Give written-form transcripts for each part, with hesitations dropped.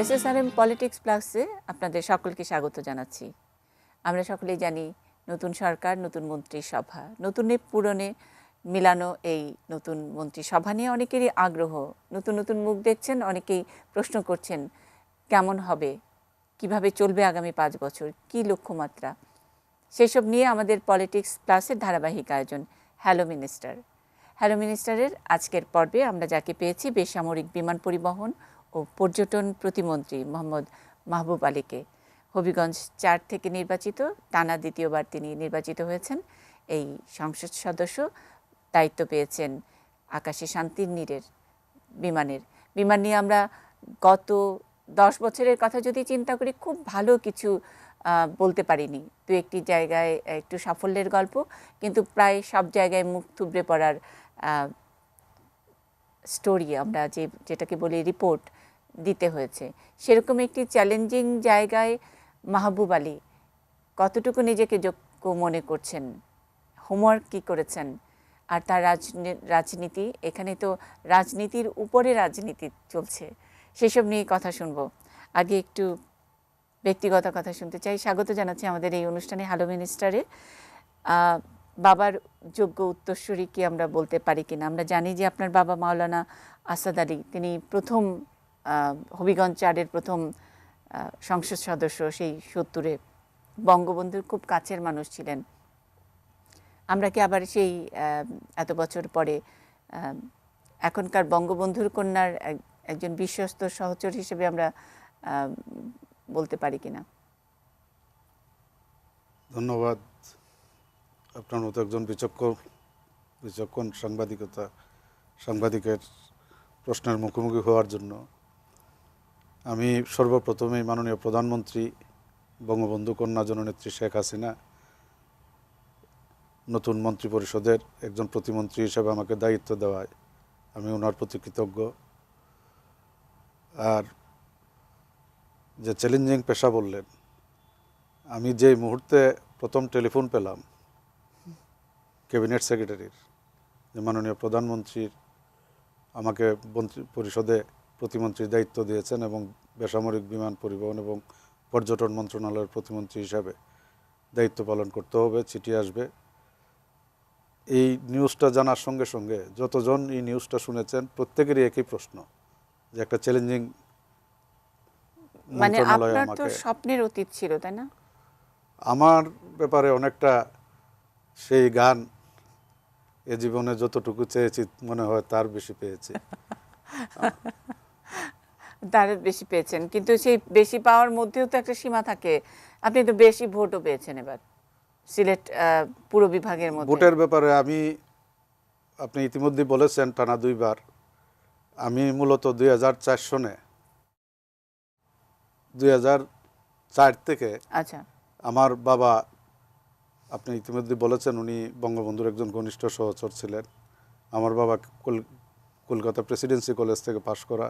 SSRM politics প্লাসে আপনাদের সকলকে স্বাগত জানাচ্ছি। আমরা সকলেই জানি নতুন সরকার, নতুন মন্ত্রিসভা, নতুনে পুরনে মিলানো এই নতুন মন্ত্রিসভা নিয়ে অনেকেরই আগ্রহ। নতুন নতুন মুখ দেখছেন, অনেকেই প্রশ্ন করছেন কেমন হবে, কিভাবে চলবে আগামী 5 বছর, কি লক্ষ্যমাত্রা। সেসব নিয়ে আমাদের পলিটিক্স প্লাসের ধারাবাহিক আয়োজন হ্যালো মিনিস্টার। হ্যালো মিনিস্টারের আজকের পর্বে আমরা যাকে পেয়েছি বেসামরিক বিমান পরিবহন ও পর্যটন প্রতিমন্ত্রী মোহাম্মদ মাহবুব আলীকে। হবিগঞ্জ 4 থেকে নির্বাচিত, টানা দ্বিতীয়বার তিনি নির্বাচিত হয়েছেন। এই সংসদ সদস্য দায়িত্ব পেয়েছেন আকাশে শান্তির নীড়ের বিমান নিয়ে আমরা গত 10 বছরের কথা যদি চিন্তা করি, খুব ভালো কিছু বলতে পারিনি। দু একটি জায়গায় একটু সাফল্যের গল্প, কিন্তু প্রায় সব জায়গায় মুখ থুবড়ে পড়ার স্টোরি, আমরা যেটাকে বলি রিপোর্ট দিতে হয়েছে। সেরকম একটি চ্যালেঞ্জিং জায়গায় মাহবুব আলী কতটুকু নিজেকে যোগ্য মনে করছেন, হোমওয়ার্ক কী করেছেন, আর তার রাজনীতি, এখানে তো রাজনীতির উপরে রাজনীতি চলছে, সেসব নিয়ে কথা শুনব। আগে একটু ব্যক্তিগত কথা শুনতে চাই। স্বাগত জানাচ্ছি আমাদের এই অনুষ্ঠানে হ্যালো মিনিস্টারে। বাবার যোগ্য উত্তরসূরি কি আমরা বলতে পারি কিনা? আমরা জানি যে আপনার বাবা মাওলানা আসাদ আলী, তিনি প্রথম হবিগঞ্জ 4-এর প্রথম সংসদ সদস্য, সেই 70-এ বঙ্গবন্ধুর খুব কাছের মানুষ ছিলেন। আমরা কি আবার সেই এত বছর পরে এখনকার বঙ্গবন্ধুর কন্যার একজন বিশ্বস্ত সহচর হিসেবে আমরা বলতে পারি কিনা? ধন্যবাদ। আপনার মতো একজন বিচক্ষণ সাংবাদিকের প্রশ্নের মুখোমুখি হওয়ার জন্য আমি সর্বপ্রথমেই মাননীয় প্রধানমন্ত্রী বঙ্গবন্ধু কন্যা জননেত্রী শেখ হাসিনা নতুন মন্ত্রিপরিষদের একজন প্রতিমন্ত্রী হিসেবে আমাকে দায়িত্ব দেওয়ায় আমি ওনার প্রতি কৃতজ্ঞ। আর যে চ্যালেঞ্জিং পেশা বললেন, আমি যেই মুহূর্তে প্রথম টেলিফোন পেলাম ক্যাবিনেট সেক্রেটারির, যে মাননীয় প্রধানমন্ত্রীর আমাকে মন্ত্রী পরিষদে প্রতিমন্ত্রীর দায়িত্ব দিয়েছেন এবং বেসামরিক বিমান পরিবহন এবং পর্যটন মন্ত্রণালয়ের প্রতিমন্ত্রী হিসাবে দায়িত্ব পালন করতে হবে, চিঠি আসবে, এই নিউজটা জানার সঙ্গে সঙ্গে যতজন এই নিউজটা শুনেছেন প্রত্যেকেরই একই প্রশ্ন, যে একটা চ্যালেঞ্জিং মানে আপনার তো স্বপ্নের অতীত ছিল, তাই না? আমার ব্যাপারে অনেকটা সেই গান, এ জীবনে যতটুকু চেয়েছি মনে হয় তার বেশি পেয়েছি। তার বেশি পেয়েছেন, কিন্তু সেই বেশি পাওয়ার মধ্যেও তো একটা সীমা থাকে। আপনি তো বেশি ভোটও পেয়েছেন এবার সিলেট পুরো বিভাগের মধ্যে। ভোটের ব্যাপারে আপনি ইতিমধ্যে বলেছেন টানা 2 বার। আমি মূলত 2004 সনে 2004 থেকে আচ্ছা, আমার বাবা, আপনি ইতিমধ্যে বলেছেন উনি বঙ্গবন্ধুর একজন ঘনিষ্ঠ সহচর ছিলেন। আমার বাবা কলকাতা প্রেসিডেন্সি কলেজ থেকে পাশ করা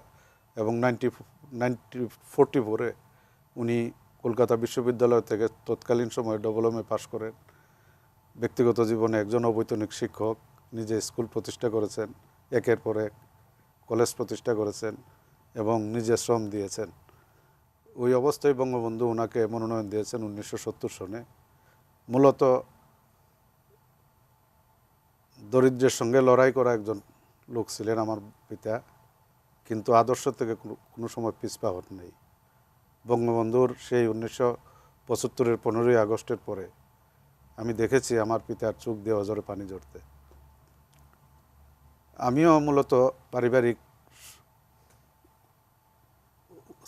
এবং 1944-এ উনি কলকাতা বিশ্ববিদ্যালয় থেকে তৎকালীন সময়ে ডবল পাশ করেন। ব্যক্তিগত জীবনে একজন অবৈতনিক শিক্ষক, নিজে স্কুল প্রতিষ্ঠা করেছেন, একের পর এক কলেজ প্রতিষ্ঠা করেছেন এবং নিজে শ্রম দিয়েছেন। ওই অবস্থায় বঙ্গবন্ধু ওনাকে মনোনয়ন দিয়েছেন 1970 সনে। মূলত দরিদ্রের সঙ্গে লড়াই করা একজন লোক ছিলেন আমার পিতা, কিন্তু আদর্শ থেকে কোনো সময় পিছপা হন নেই। বঙ্গবন্ধুর সেই 1975-এর 15ই আগস্টের পরে আমি দেখেছি আমার পিতার চোখ দিয়ে অজরে পানি ঝরতে। আমিও মূলত পারিবারিক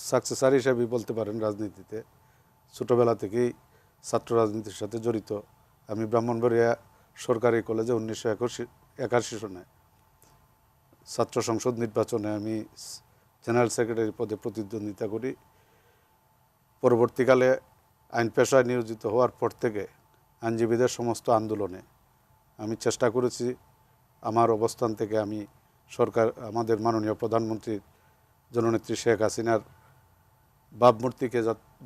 সাকসেসার হিসেবে বলতে পারেন রাজনীতিতে। ছোটোবেলা থেকেই ছাত্র রাজনীতির সাথে জড়িত। আমি ব্রাহ্মণবাড়িয়া সরকারি কলেজে 1981 সনে ছাত্র সংসদ নির্বাচনে আমি জেনারেল সেক্রেটারি পদে প্রতিদ্বন্দ্বিতা করি। পরবর্তীকালে আইন পেশায় নিয়োজিত হওয়ার পর থেকে আইনজীবীদের সমস্ত আন্দোলনে আমি চেষ্টা করেছি আমার অবস্থান থেকে আমি আমাদের মাননীয় প্রধানমন্ত্রী জননেত্রী শেখ হাসিনার ভাবমূর্তিকে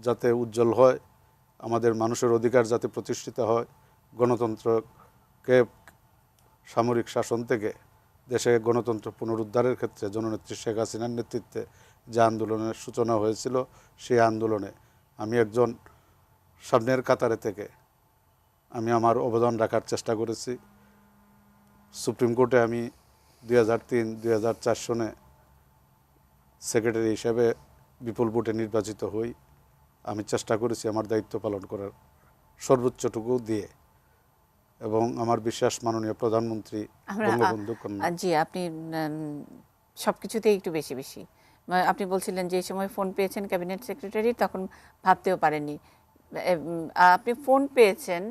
যাতে উজ্জ্বল হয়, আমাদের মানুষের অধিকার যাতে প্রতিষ্ঠিত হয়, গণতন্ত্রকে সামরিক শাসন থেকে দেশে গণতন্ত্র পুনরুদ্ধারের ক্ষেত্রে জননেত্রী শেখ হাসিনার নেতৃত্বে যে আন্দোলনের সূচনা হয়েছিল, সেই আন্দোলনে আমি একজন সামনের কাতারে থেকে আমি আমার অবদান রাখার চেষ্টা করেছি। সুপ্রিম কোর্টে আমি 2003-2004 সনে সেক্রেটারি হিসেবে বিপুল ভোটে নির্বাচিত হই। আমি চেষ্টা করেছি আমার দায়িত্ব পালন করার সর্বোচ্চটুকু দিয়ে, এবং আমার বিশ্বাস মাননীয় প্রধানমন্ত্রী বঙ্গবন্ধু কন্যা। জি, আপনি সব কিছুতেই একটু বেশি বেশি আপনি বলছিলেন যে সময় ফোন পেয়েছেন ক্যাবিনেট সেক্রেটারি, তখন ভাবতেও পারেননি। আপনি ফোন পেয়েছেন,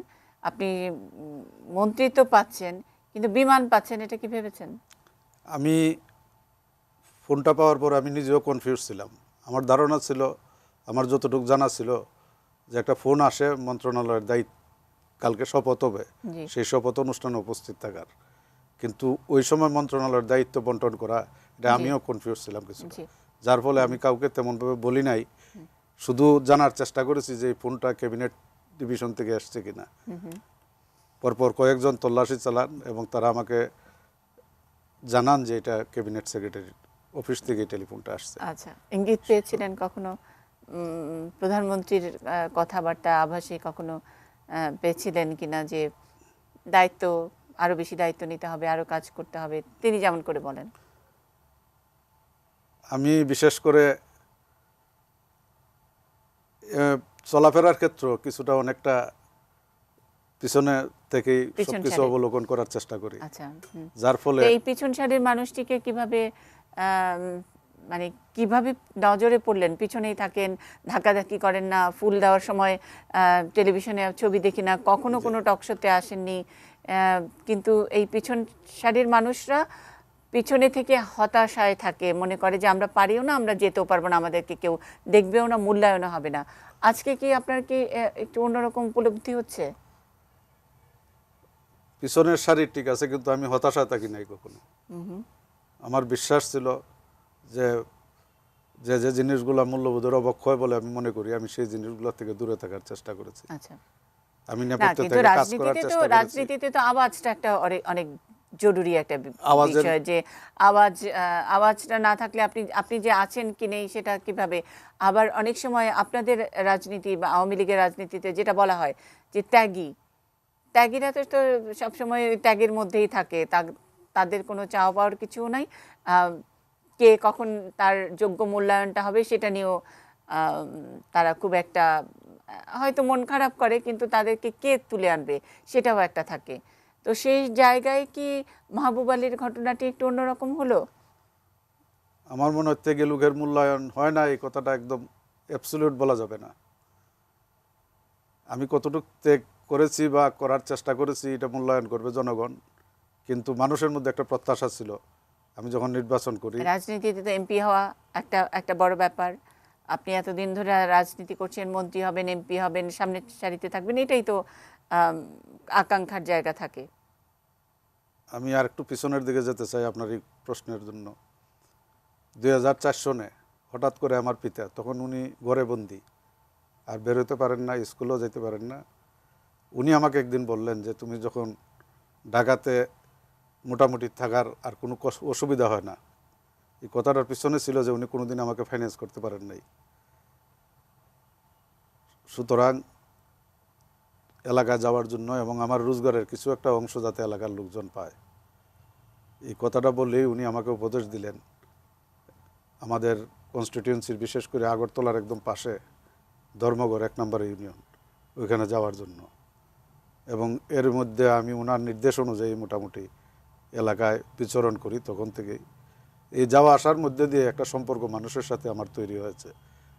আপনি মন্ত্রিত্ব পাচ্ছেন, কিন্তু বিমান পাচ্ছেন, এটা কি ভেবেছেন? আমি ফোনটা পাওয়ার পর আমি নিজেও কনফিউজ ছিলাম। আমার ধারণা ছিল, আমার যতটুকু জানা ছিল, যে একটা ফোন আসে মন্ত্রণালয়ের দায়িত্ব, কালকে শপথ হবে, জি সেই শপথ অনুষ্ঠানে উপস্থিত থাকার। কিন্তু ওই সময় মন্ত্রণালয়ের দায়িত্ব বন্টন করা, এটা জি আমিও কনফিউজ ছিলাম কিছুটা। জি যার ফলে আমি কাউকে তেমনভাবে বলি নাই, শুধু জানার চেষ্টা করেছি যে এই ফোনটা ক্যাবিনেট ডিভিশন থেকে এসছে কিনা। পরপর কয়েকজন তল্লাশি চালান এবং তারা আমাকে জানান যে এটা ক্যাবিনেট সেক্রেটারির অফিস থেকে এই টেলিফোনটা আসছে। আচ্ছা, ইঙ্গিত পেয়েছিলেন কখনো প্রধানমন্ত্রীর কথাবার্তা আভাসে কখনো পেয়েছিলেন কিনা যে দায়িত্ব, আরো বেশি দায়িত্ব নিতে হবে, আরো কাজ করতে হবে, তিনি যেমন করে বলেন? আমি বিশেষ করে চলাফেরার ক্ষেত্র কিছুটা অনেকটা পিছনে থেকেই পিছন সবকিছু সারি। অবলোকন করার চেষ্টা করি, আচ্ছা, যার ফলে তো এই পিছন সারির মানুষটিকে কিভাবে আম, মানে কিভাবে নজরে পড়লেন? পিছনেই থাকেন, ধাক্কাধাক্কি করেন না, ফুল দেওয়ার সময় টেলিভিশনে ছবি দেখি না, কখনো কোনো টকশোতে আসেননি, কিন্তু এই পিছন সারির মানুষরা পিছনে থেকে হতাশায় থাকে, মনে করে যে আমরা পারিও না, আমরা যেতেও পারবো না, আমাদেরকে কেউ দেখবেও না, মূল্যায়নও হবে না। আজকে কি আপনার কি একটু অন্যরকম উপলব্ধি হচ্ছে? পিছনের সারি ঠিক আছে, কিন্তু আমি হতাশা থাকি নাই কখনো। আমার বিশ্বাস ছিল যে যে যে জিনিসগুলো মূল্যবোধের অবক্ষয় বলে আমি মনে করি, আমি সেই জিনিসগুলো থেকে দূরে থাকার চেষ্টা করেছি। আচ্ছা, আমি না নেপথ্যে কিন্তু থেকে কাজ করার চেষ্টা করেছি। রাজনীতিতে তো আওয়াজটা একটা অনেক জরুরি একটা আওয়াজের বিষয়, যে আওয়াজটা না থাকলে আপনি আপনি যে আছেন কি নেই সেটা কিভাবে। আবার অনেক সময় আপনাদের রাজনীতি বা আওয়ামী লীগের রাজনীতিতে যেটা বলা হয় যে ত্যাগীরা তো সবসময় ওই ত্যাগের মধ্যেই থাকে, তাদের কোনো চাওয়া পাওয়ার কিছুও নাই, কে কখন তার যোগ্য মূল্যায়নটা হবে সেটা নিয়েও তারা খুব একটা হয়তো মন খারাপ করে, কিন্তু তাদেরকে কে তুলে আনবে সেটাও একটা থাকে। তো সেই জায়গায় কি মাহবুব আলীর ঘটনাটি একটু অন্যরকম হলো? আমার মনে হচ্ছে গিয়ে লোকের মূল্যায়ন হয় না, এই কথাটা একদম অ্যাবসলিউট বলা যাবে না। আমি কতটুকু ত্যাগ করেছি বা করার চেষ্টা করেছি এটা মূল্যায়ন করবে জনগণ, কিন্তু মানুষের মধ্যে একটা প্রত্যাশা ছিল। আমি যখন নির্বাচন করি, রাজনীতিতে তো এমপি হওয়া একটা একটা বড় ব্যাপার। আপনি এতদিন ধরে রাজনীতি করছেন, মন্ত্রী হবেন, এমপি হবেন, সামনের সারিতে থাকবেন, এটাই তো আকাঙ্ক্ষার জায়গা থাকে। আমি আর একটু পিছনের দিকে যেতে চাই আপনার এই প্রশ্নের জন্য। 2004 সনে হঠাৎ করে আমার পিতা, তখন উনি ঘরে বন্দি, আর বেরোতে পারেন না, স্কুলেও যেতে পারেন না। উনি আমাকে একদিন বললেন যে তুমি যখন ঢাকাতে মোটামুটি থাকার আর কোনো অসুবিধা হয় না। এই কথাটার পিছনে ছিল যে উনি কোনোদিন আমাকে ফাইন্যান্স করতে পারেন নাই। সুতরাং এলাকায় যাওয়ার জন্য এবং আমার রোজগারের কিছু একটা অংশ যাতে এলাকার লোকজন পায়, এই কথাটা বললেই উনি আমাকে উপদেশ দিলেন আমাদের কনস্টিটিউয়েন্সির, বিশেষ করে আগরতলার একদম পাশে ধর্মগড় 1 নম্বর ইউনিয়ন, ওইখানে যাওয়ার জন্য। এবং এর মধ্যে আমি ওনার নির্দেশ অনুযায়ী মোটামুটি এলাকায় বিচরণ করি। তখন থেকেই এই যাওয়া আসার মধ্যে দিয়ে একটা সম্পর্ক মানুষের সাথে আমার তৈরি হয়েছে।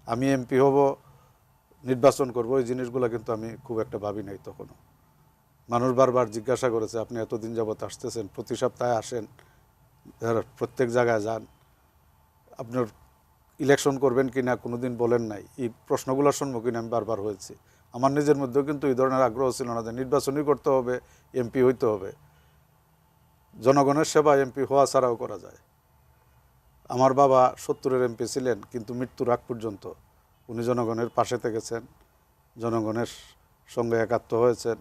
আমি এমপি হব, নির্বাচন করব, এই জিনিসগুলো কিন্তু আমি খুব একটা ভাবি নাই তখনও। মানুষ বারবার জিজ্ঞাসা করেছে, আপনি এতদিন যাবত আসতেছেন, প্রতি সপ্তাহে আসেন, প্রত্যেক জায়গায় যান, আপনার ইলেকশন করবেন কি না কোনোদিন বলেন নাই। এই প্রশ্নগুলোর সম্মুখীন আমি বারবার হয়েছি। আমার নিজের মধ্যেও কিন্তু এই ধরনের আগ্রহ ছিল না যে নির্বাচনই করতে হবে, এমপি হইতে হবে। জনগণের সেবা এমপি হওয়া ছাড়াও করা যায়। আমার বাবা 70-এর এমপি ছিলেন, কিন্তু মৃত্যুর আগ পর্যন্ত উনি জনগণের পাশে থেকেছেন, জনগণের সঙ্গে একাত্ম হয়েছেন।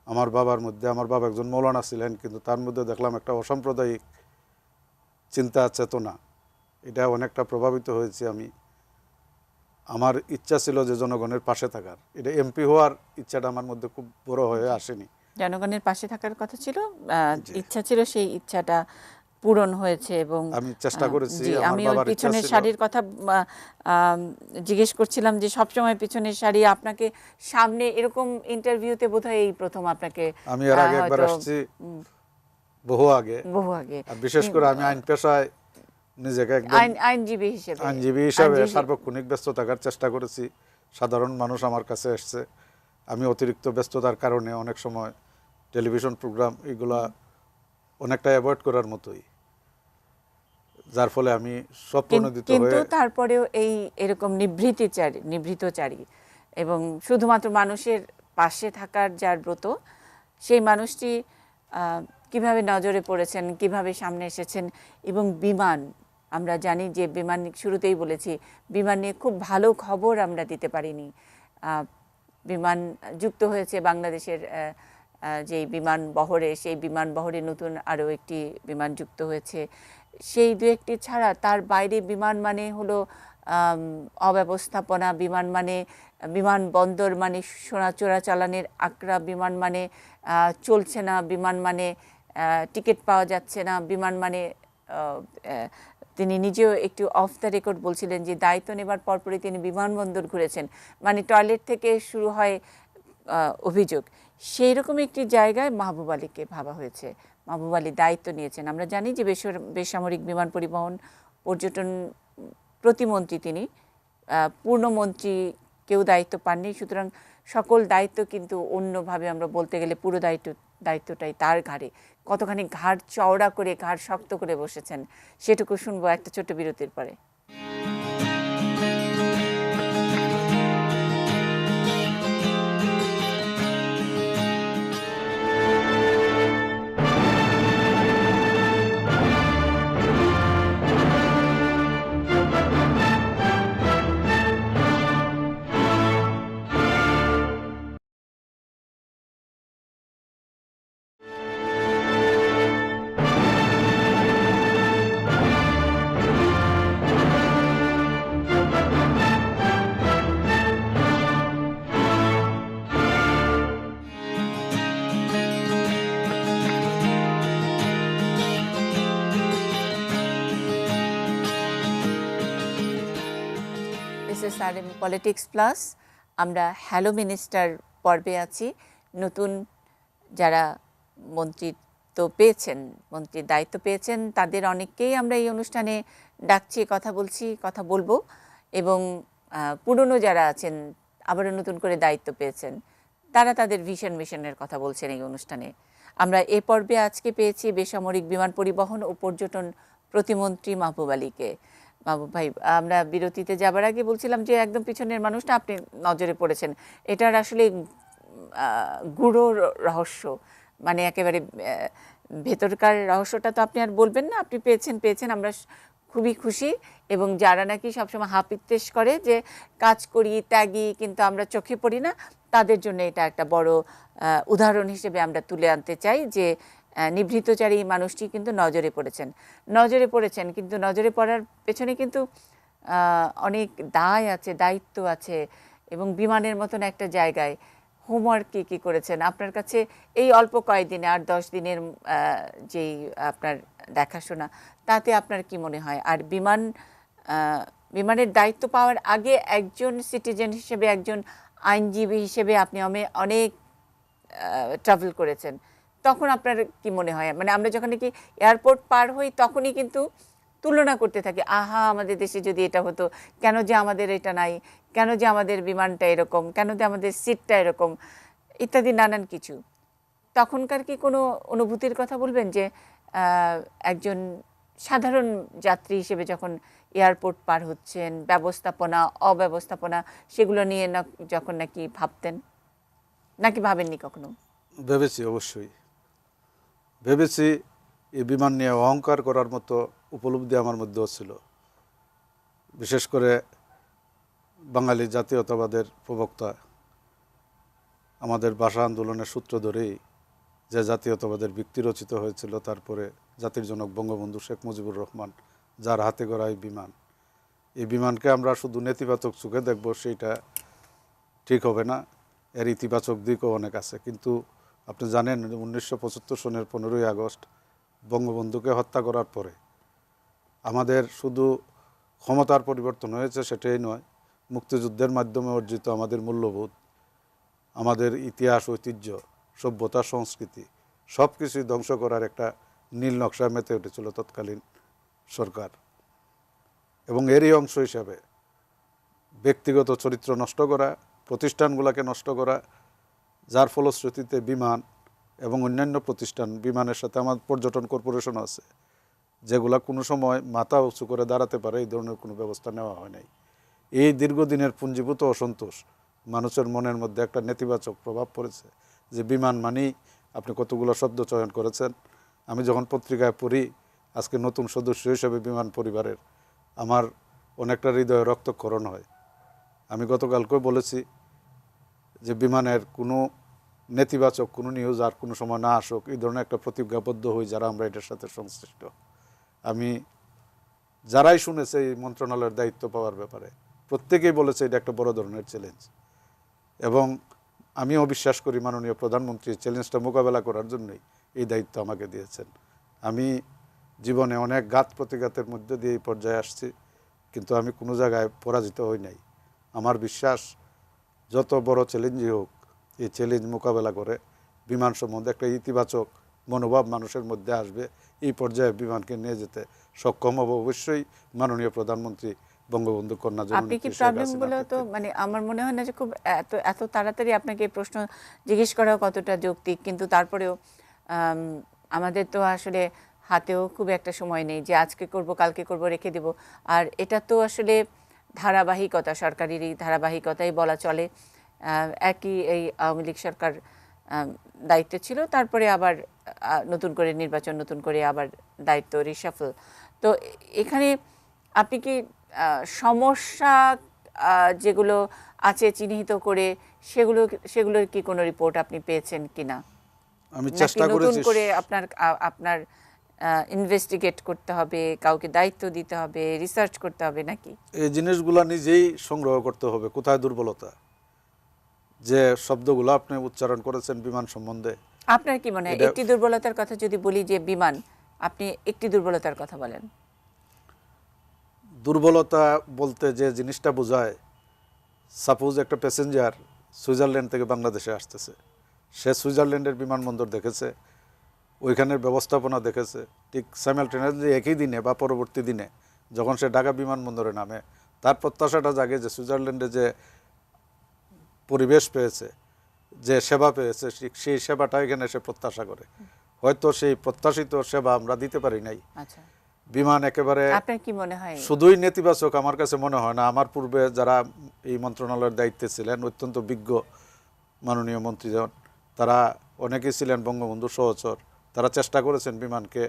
আমার বাবার মধ্যে, আমার বাবা একজন মৌলানা ছিলেন, কিন্তু তার মধ্যে দেখলাম একটা অসাম্প্রদায়িক চিন্তা চেতনা, এটা অনেকটা প্রভাবিত হয়েছে আমি। আমার ইচ্ছা ছিল যে জনগণের পাশে থাকার, এটা এমপি হওয়ার ইচ্ছাটা আমার মধ্যে খুব বড় হয়ে আসেনি। জনগণের পাশে থাকার কথা ছিল, জি। ইচ্ছা ছিল, সেই ইচ্ছাটা পূরণ হয়েছে। এবং আমি চেষ্টা করেছি, জি, আমার আমি ওই বাবার ইচ্ছা পিছনের ছিল। সারির কথা জিজ্ঞেস করছিলাম যে সবসময় পিছনের সারি, আপনাকে সামনে এরকম ইন্টারভিউতে বোধহয় এই প্রথম আপনাকে আমি এর আগে একবার হয়তো আসছি, বহু আগে। বহু আগে। আর বিশেষ করে আমি আইন পেশায় নিজেকে একদম আইনজীবী হিসেবে, আইনজীবী হিসাবে সার্বক্ষণিক ব্যস্ত থাকার চেষ্টা করেছি। সাধারণ মানুষ আমার কাছে এসছে, আমি অতিরিক্ত ব্যস্ততার কারণে অনেক সময় টেলিভিশন প্রোগ্রাম এগুলা অনেকটা অ্যাভয়েড করার মতোই, যার ফলে আমি স্বপ্রণোদিত কিন্তু হয়ে। তারপরেও এই এরকম নিভৃতচারী এবং শুধুমাত্র মানুষের পাশে থাকার যার ব্রত, সেই মানুষটি কিভাবে নজরে পড়েছেন, কিভাবে সামনে এসেছেন। এবং বিমান, আমরা জানি যে বিমান, শুরুতেই বলেছি, বিমান নিয়ে খুব ভালো খবর আমরা দিতে পারিনি। বিমান যুক্ত হয়েছে বাংলাদেশের যেই বিমান বহরে, সেই বিমান বহরে নতুন আরও একটি বিমান যুক্ত হয়েছে। সেই দু একটি ছাড়া তার বাইরে বিমান মানে হলো অব্যবস্থাপনা, বিমান মানে বিমানবন্দর মানে সোনা চোরাচালানের আকড়া, বিমান মানে চলছে না, বিমান মানে টিকিট পাওয়া যাচ্ছে না, বিমান মানে তিনি নিজেও একটু অফ দ্য রেকর্ড বলছিলেন যে দায়িত্ব নেবার পরপরই তিনি বিমানবন্দর ঘুরেছেন, মানে টয়লেট থেকে শুরু হয় অভিযোগ। সেই রকম একটি জায়গায় মাহবুব আলীকে ভাবা হয়েছে, মাহবুব আলী দায়িত্ব নিয়েছেন। আমরা জানি যে বেসামরিক বিমান পরিবহন পর্যটন প্রতিমন্ত্রী তিনি, পূর্ণমন্ত্রী কেউ দায়িত্ব পাননি। সুতরাং সকল দায়িত্ব কিন্তু অন্যভাবে আমরা বলতে গেলে পুরো দায়িত্বটাই তার ঘাড়ে। কতখানি ঘাড় চওড়া করে, ঘাড় শক্ত করে বসেছেন, সেটুকু শুনবো একটা ছোট্ট বিরতির পরে। SSRM পলিটিক্স প্লাস, আমরা হ্যালো মিনিস্টার পর্বে আছি। নতুন যারা মন্ত্রিত্ব পেয়েছেন, মন্ত্রীর দায়িত্ব পেয়েছেন, তাদের অনেককেই আমরা এই অনুষ্ঠানে ডাকছি, কথা বলছি, কথা বলবো। এবং পুরনো যারা আছেন, আবারও নতুন করে দায়িত্ব পেয়েছেন, তারা তাদের ভিশন মিশনের কথা বলছেন এই অনুষ্ঠানে। আমরা এ পর্বে আজকে পেয়েছি বেসামরিক বিমান পরিবহন ও পর্যটন প্রতিমন্ত্রী মাহবুব আলীকে। মাহবুব ভাই, আমরা বিরতিতে যাবার আগে বলছিলাম যে একদম পিছনের মানুষটা আপনি নজরে পড়েছেন, এটার আসলে গূঢ় রহস্য, মানে একেবারে ভেতরকার রহস্যটা তো আপনি আর বলবেন না। আপনি পেয়েছেন, আমরা খুবই খুশি। এবং যারা নাকি সবসময় হাপিত্তেশ করে যে কাজ করি, ত্যাগী, কিন্তু আমরা চোখে পড়ি না, তাদের জন্য এটা একটা বড় উদাহরণ হিসেবে আমরা তুলে আনতে চাই যে নিভৃতচারী মানুষটি কিন্তু নজরে পড়েছেন। কিন্তু নজরে পড়ার পেছনে কিন্তু অনেক দায় আছে, দায়িত্ব আছে। এবং বিমানের মতন একটা জায়গায় হোমওয়ার্ক কী করেছেন আপনার কাছে এই অল্প কয়েকদিনে, 8-10 দিনের যেই আপনার দেখাশোনা, তাতে আপনার কি মনে হয়? আর বিমানের দায়িত্ব পাওয়ার আগে একজন সিটিজেন হিসেবে, একজন আইনজীবী হিসেবে আপনি অনেক ট্রাভেল করেছেন, তখন আপনার কি মনে হয়? মানে আমরা যখন কি এয়ারপোর্ট পার হই তখনই কিন্তু তুলনা করতে থাকি, আহা আমাদের দেশে যদি এটা হতো, কেন যে আমাদের এটা নাই, কেন যে আমাদের বিমানটা এরকম, কেন যে আমাদের সিটটা এরকম, ইত্যাদি নানান কিছু। তখনকার কি কোনো অনুভূতির কথা বলবেন যে একজন সাধারণ যাত্রী হিসেবে যখন এয়ারপোর্ট পার হচ্ছেন, ব্যবস্থাপনা, অব্যবস্থাপনা, সেগুলো নিয়ে যখন নাকি ভাবতেন, নাকি ভাবেননি কখনো? ভেবেছি, অবশ্যই ভেবেছি। এই বিমান নিয়ে অহংকার করার মতো উপলব্ধি আমার মধ্যেও ছিল। বিশেষ করে বাঙালি জাতীয়তাবাদের প্রবক্তা, আমাদের ভাষা আন্দোলনের সূত্র ধরেই যে জাতীয়তাবাদের ভিত্তি রচিত হয়েছিল, তারপরে জাতির জনক বঙ্গবন্ধু শেখ মুজিবুর রহমান যার হাতে গড়া এই বিমান, এই বিমানকে আমরা শুধু নেতিবাচক চোখে দেখব সেইটা ঠিক হবে না। এর ইতিবাচক দিকও অনেক আছে। কিন্তু আপনি জানেন 1975 সনের 15ই আগস্ট বঙ্গবন্ধুকে হত্যা করার পরে আমাদের শুধু ক্ষমতার পরিবর্তন হয়েছে সেটাই নয়, মুক্তিযুদ্ধের মাধ্যমে অর্জিত আমাদের মূল্যবোধ, আমাদের ইতিহাস, ঐতিহ্য, সভ্যতা, সংস্কৃতি সব কিছুই ধ্বংস করার একটা নীল নকশা মেতে উঠেছিল তৎকালীন সরকার। এবং এরই অংশ হিসাবে ব্যক্তিগত চরিত্র নষ্ট করা, প্রতিষ্ঠানগুলোকে নষ্ট করা, যার ফলশ্রুতিতে বিমান এবং অন্যান্য প্রতিষ্ঠান, বিমানের সাথে আমার পর্যটন কর্পোরেশন আছে, যেগুলা কোনো সময় মাথা উঁচু করে দাঁড়াতে পারে এই ধরনের কোনো ব্যবস্থা নেওয়া হয় নাই। এই দীর্ঘদিনের পুঞ্জীভূত অসন্তোষ মানুষের মনের মধ্যে একটা নেতিবাচক প্রভাব পড়েছে যে বিমান মানেই, আপনি কতগুলো শব্দ চয়ন করেছেন, আমি যখন পত্রিকায় পড়ি আজকে নতুন সদস্য হিসেবে বিমান পরিবারের, আমার অনেকটা হৃদয়ে রক্তক্ষরণ হয়। আমি গতকালকেও বলেছি যে বিমানের কোনো নেতিবাচক কোনো নিউজ আর কোনো সময় না আসুক, এই ধরনের একটা প্রতিজ্ঞাবদ্ধ হই যারা আমরা এটার সাথে সংশ্লিষ্ট। আমি যারাই শুনেছে এই মন্ত্রণালয়ের দায়িত্ব পাওয়ার ব্যাপারে প্রত্যেকেই বলেছে এটা একটা বড় ধরনের চ্যালেঞ্জ, এবং আমিও বিশ্বাস করি মাননীয় প্রধানমন্ত্রী চ্যালেঞ্জটা মোকাবেলা করার জন্যই এই দায়িত্ব আমাকে দিয়েছেন। আমি জীবনে অনেক ঘাত প্রতিঘাতের মধ্যে দিয়ে এই পর্যায়ে আসছি, কিন্তু আমি কোনো জায়গায় পরাজিত হই নাই। আমার বিশ্বাস যত বড় চ্যালেঞ্জই হোক, এই চ্যালেঞ্জ মোকাবেলা করে বিমান সম্বন্ধে একটা ইতিবাচক মনোভাব মানুষের মধ্যে আসবে। এই পর্যায়ে বিমানকে নিয়ে যেতে সক্ষম হব অবশ্যই মাননীয় প্রধানমন্ত্রী বঙ্গবন্ধু কন্যা আপনি কি জননেত্রী শেখ প্রবলেমগুলো হাসিনার তো ক্ষেত্রে। মানে আমার মনে হয় না যে খুব এত এত তাড়াতাড়ি আপনাকে এই প্রশ্ন জিজ্ঞেস করা কতটা যৌক্তিক, কিন্তু তারপরেও আম, আমাদের তো আসলে হাতেও খুব একটা সময় নেই যে আজকে করব কালকে করব রেখে দেব। আর এটা তো আসলে ধারাবাহিকতা, সরকারের এই ধারাবাহিকতাই বলা চলে। একই এই আওয়ামী লীগ সরকার দায়িত্ব ছিল, তারপরে আবার নতুন করে নির্বাচন, নতুন করে আবার দায়িত্ব রিশাফল। তো এখানে আপনি কি সমস্যা যেগুলো আছে চিহ্নিত করে সেগুলোর কি কোনো রিপোর্ট আপনি পেয়েছেন কিনা, আমি নাকি চেষ্টা নতুন করেছি করে আপনার ইনভেস্টিগেট করতে হবে, কাউকে দায়িত্ব দিতে হবে, রিসার্চ করতে হবে নাকি? এই জিনিসগুলো নিজেই সংগ্রহ করতে হবে। কোথায় দুর্বলতা, যে শব্দগুলো আপনি উচ্চারণ করেছেন বিমান সম্বন্ধে, আপনার কি মনে হয় এটা একটি দুর্বলতার কথা যদি বলি যে বিমান, আপনি একটি দুর্বলতার কথা বলেন। দুর্বলতা বলতে যে জিনিসটা বোঝায়, সাপোজ একটা প্যাসেঞ্জার সুইজারল্যান্ড থেকে বাংলাদেশে আসতেছে, সে সুইজারল্যান্ডের বিমানবন্দর দেখেছে, ওইখানের ব্যবস্থাপনা দেখেছে, ঠিক সাইমালটেনিয়াসলি একই দিনে বা পরবর্তী দিনে যখন সে ঢাকা বিমানবন্দরে নামে, তার প্রত্যাশাটা জাগে যে সুইজারল্যান্ডে যে পরিবেশ পেয়েছে, যে সেবা পেয়েছে, সেই সেবাটা এখানে সে প্রত্যাশা করে। হয়তো সেই প্রত্যাশিত সেবা আমরা দিতে পারি নাই। আচ্ছা, বিমান একেবারে আপনার কি মনে হয়? শুধুই নেতিবাচক আমার কাছে মনে হয় না। আমার পূর্বে যারা এই মন্ত্রণালয়ের দায়িত্বে ছিলেন, অত্যন্ত বিজ্ঞ মাননীয় মন্ত্রীজন, তারা অনেকেই ছিলেন বঙ্গবন্ধু সহচর, তারা চেষ্টা করেছেন বিমানকে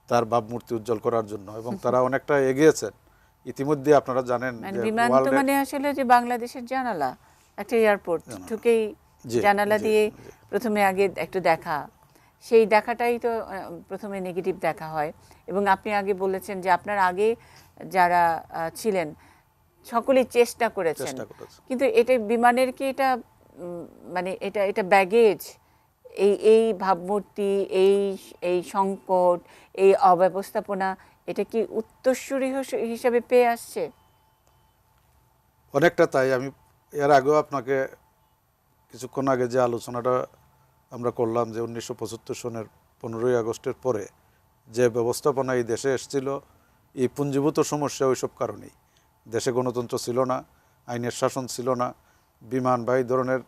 তার ভাবমূর্তি উজ্জ্বল করার জন্য, এবং তারা অনেকটা এগিয়েছেন। ইতিমধ্যে আপনারা জানেন যে বিমান তো ওয়ার্ল্ডে, মানে আসলে যে বাংলাদেশের জানালা, একটা এয়ারপোর্ট ঢুকেই জি, জানালা জি, দিয়ে জি। প্রথমে আগে একটু দেখা, সেই দেখাটাই তো প্রথমে নেগেটিভ দেখা হয়। এবং আপনি আগে বলেছেন যে আপনার আগে যারা ছিলেন সকলেই চেষ্টা করেছেন, চেষ্টা করেছে। কিন্তু এটা বিমানের কি এটা মানে এটা ব্যাগেজ, এই ভাবমূর্তি, এই এই সংকট, এই অব্যবস্থাপনা, এটা কি উত্তরসূরি হিসেবে পেয়ে আসছে? অনেকটা তাই। আমি এর আগেও আপনাকে কিছুক্ষণ আগে যে আলোচনাটা আমরা করলাম যে 1975 সনের 15ই আগস্টের পরে যে ব্যবস্থাপনা এই দেশে এসেছিল, এই পুঞ্জীভূত সমস্যা ওইসব কারণেই। দেশে গণতন্ত্র ছিল না, আইনের শাসন ছিল না, বিমান বা এই ধরনের